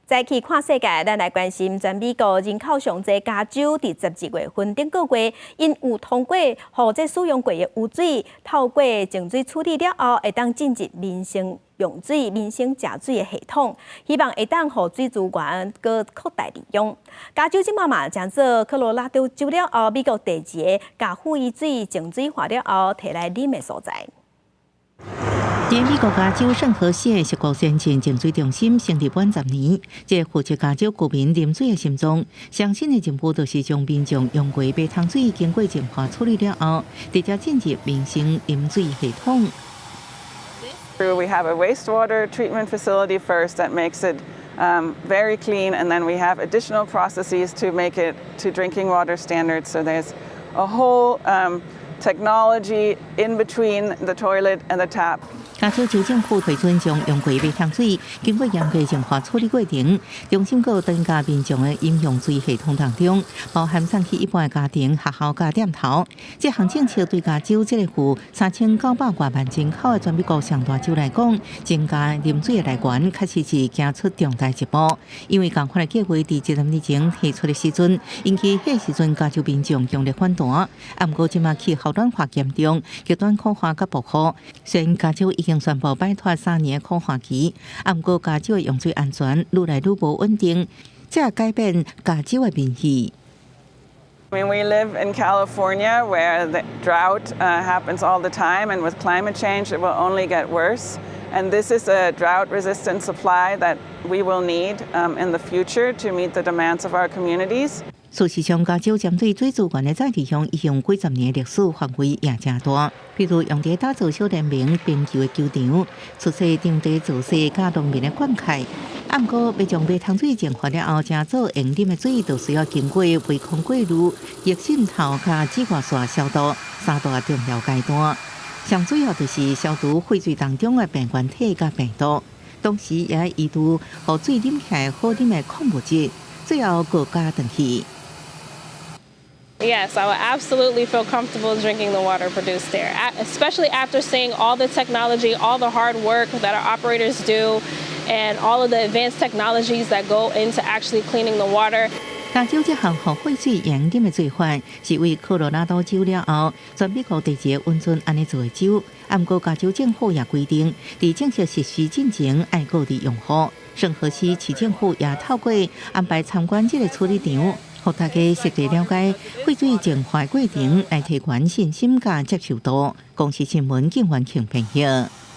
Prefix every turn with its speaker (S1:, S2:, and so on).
S1: 再去看世界，咱来关心全美国人口上济加州，伫12月份顶个月，因有通过或者使用过的污水，透过净水处理了后，会当进入民生用水、民生食水的系统，希望会当互水资源搁扩大利用。加州即嘛将做科罗拉多州了后，美国第2个甲富裕水净水化了后摕来啉的所在。
S2: 在美国加州圣荷西的石国先进净水中心成立满10年，这负责加州居民啉水的心脏。上新的政府就是将民众用过马桶水经过净化处理了后，直接进入民生饮水系统。
S3: We have a wastewater treatment facility first that makes it very clean, and then we have additional processes to make it to drinking water standards. So there's a whole technology in between the toilet and the tap.
S2: 加州州政府推出将用过马桶水经过严格净化处理过程，中心阁增加民众的饮用水系统当中，包含送去一般的家庭、学校加店头。这项政策对加州这个负3900多万人口的全美国上大州来讲，增加饮水的来源，确实是行出重大一步。因为共款的计划伫1年前提出的时阵，引起迄时阵加州民众强烈反弹。不过，即马气候暖化严重，极端酷化甲暴雨，虽然加州已经宣布摆脱3年的酷化期，不过加州的用水安全愈来愈无稳定，这也改变加州的名气。
S3: I mean, we live in California where the drought happens all the time, and with climate change, it will only get worse. And this is a drought-resistant supply that we will need in the future to meet the demands of our communities.
S2: 事实上，加州针对水资源的在地上已用几十年的历史，范围也真大。比如用在打造小联盟冰球的球场，出设场地造势加农民的灌溉。不过，要将马桶水净化了后，正做用啉的水，就需要经过微控过滤、热渗透加紫外线消毒3大重要阶段。上主要就是消除废水当中的病原体甲病毒，同时也移除互水啉起来好啉的矿物质，最后搁加转去。
S4: Yes, I would absolutely feel comfortable drinking the water produced there, especially after seeing all the technology, all the hard work that our operators do, and all of the advanced technologies that go into actually cleaning the water.
S2: 加州这项互废水用啉的做法，是为科罗拉多州了后，全美国第2个温存安尼做的州。不过，加州政府也规定，在正式实施进前，爱各地用户。圣荷西市政府也透过安排参观这个处理场。 互大家实地了解废水净化过程，来提悬信心甲接受度。公视新闻警员庆评析。